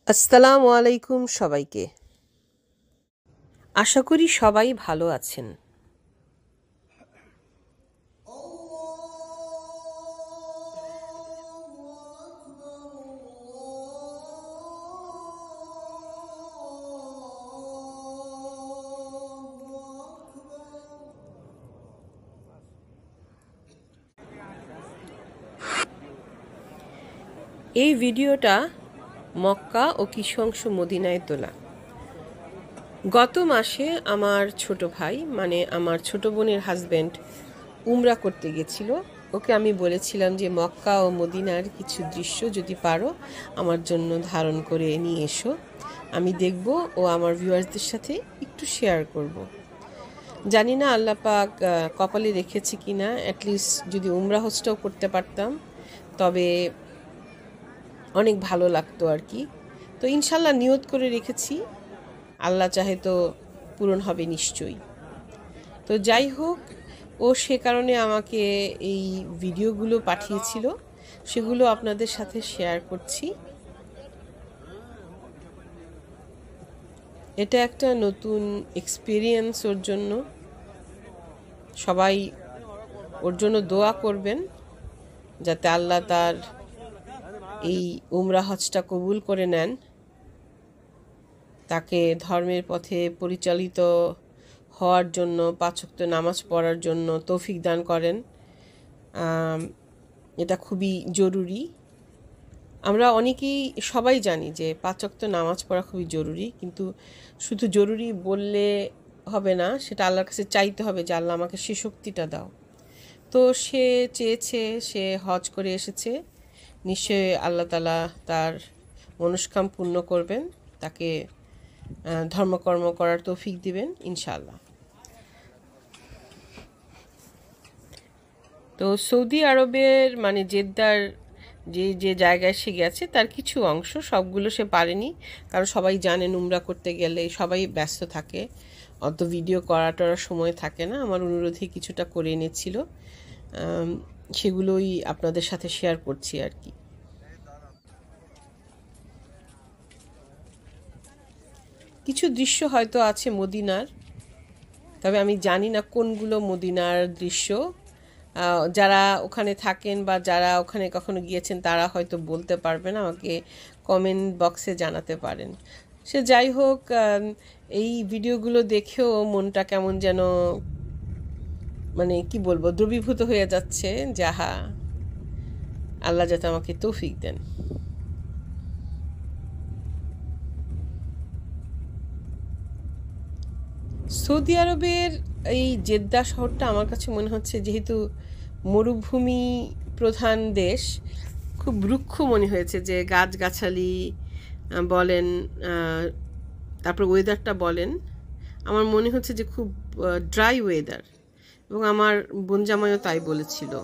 আসসালামু আলাইকুম সবাইকে। আশা করি সবাই ভালো আছেন। এই ভিডিওটা মক্কা ও কিছু অংশ মদিনায় তোলা। গত মাসে আমার ছোট ভাই মানে আমার ছোট বোনের হাজব্যান্ড উমরা করতে গেছিল। ওকে আমি বলেছিলাম যে মক্কা ও মদিনার কিছু দৃশ্য যদি পারো আমার জন্য ধারণ করে নিয়ে এসো, আমি দেখব ও আমার ভিউয়ার্সদের সাথে একটু শেয়ার করব। জানি না আল্লাহ পাক কপালে রেখেছে কি না, অ্যাটলিস্ট যদি উমরা হজটাও করতে পারতাম তবে অনেক ভালো লাগতো আর কি। তো ইনশাল্লাহ নিয়ত করে রেখেছি, আল্লাহ চাহে তো পূরণ হবে নিশ্চয়ই। তো যাই হোক, ও সে কারণে আমাকে এই ভিডিওগুলো পাঠিয়েছিল, সেগুলো আপনাদের সাথে শেয়ার করছি। এটা একটা নতুন এক্সপিরিয়েন্স ওর জন্য। সবাই ওর জন্য দোয়া করবেন যাতে আল্লাহ তার এই উমরা হজটা কবুল করে নেন, তাকে ধর্মের পথে পরিচালিত হওয়ার জন্য, 5 ওয়াক্ত নামাজ পড়ার জন্য তৌফিক দান করেন। এটা খুবই জরুরি। আমরা অনেকেই সবাই জানি যে 5 ওয়াক্ত নামাজ পড়া খুবই জরুরি, কিন্তু শুধু জরুরি বললে হবে না, সেটা আল্লাহর কাছে চাইতে হবে যে আল্লাহ আমাকে সে শক্তিটা দাও। তো সে চেয়েছে, সে হজ করে এসেছে, নিশ্চয়ই আল্লাহ তাআলা তার মনস্কাম পূর্ণ করবেন, তাকে ধর্মকর্ম করার তৌফিক দিবেন ইনশাআল্লাহ। তো সৌদি আরবের মানে জেদ্দার যে যে জায়গায় সে গেছে তার কিছু অংশ, সবগুলো সে পারেনি, কারণ সবাই জানেন উমরা করতে গেলে সবাই ব্যস্ত থাকে, অত ভিডিও করাটার সময় থাকে না। আমার অনুরোধে কিছুটা করে এনেছিল, সেগুলোই আপনাদের সাথে শেয়ার করছি আর কি। কিছু দৃশ্য হয়তো আছে মদিনার, তবে আমি জানি না কোনগুলো মদিনার দৃশ্য। যারা ওখানে থাকেন বা যারা ওখানে কখনো গিয়েছেন তারা হয়তো বলতে পারবেন, আমাকে কমেন্ট বক্সে জানাতে পারেন। সে যাই হোক, এই ভিডিওগুলো দেখেও মনটা কেমন যেন মানে কি বলবো, দ্রবীভূত হয়ে যাচ্ছে। যাহা, আল্লাহ যাতে আমাকে তৌফিক দেন। সৌদি আরবের এই জেদ্দা শহরটা আমার কাছে মনে হচ্ছে, যেহেতু মরুভূমি প্রধান দেশ, খুব রুক্ষ মনে হয়েছে, যে গাছগাছালি বলেন, তারপর ওয়েদারটা বলেন, আমার মনে হচ্ছে যে খুব ড্রাই ওয়েদার, এবং আমার বোন জামাইও তাই বলেছিল।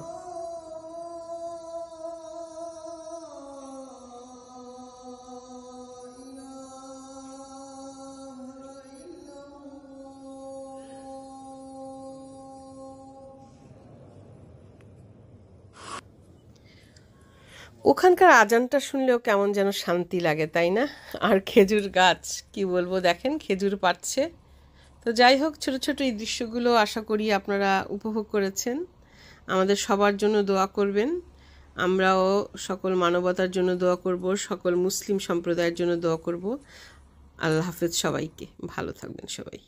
ওখানকার আজানটা শুনলেও কেমন যেন শান্তি লাগে, তাই না? আর খেজুর গাছ, কি বলবো, দেখেন খেজুর পাড়ছে। তো যাই হোক, ছোট ছোট এই দৃশ্যগুলো আশা করি আপনারা উপভোগ করেছেন। আমাদের সবার জন্য দোয়া করবেন, আমরাও সকল মানবতার জন্য দোয়া করব, সকল মুসলিম সম্প্রদায়ের জন্য দোয়া করব। আল্লাহ হাফেজ সবাইকে, ভালো থাকবেন সবাই।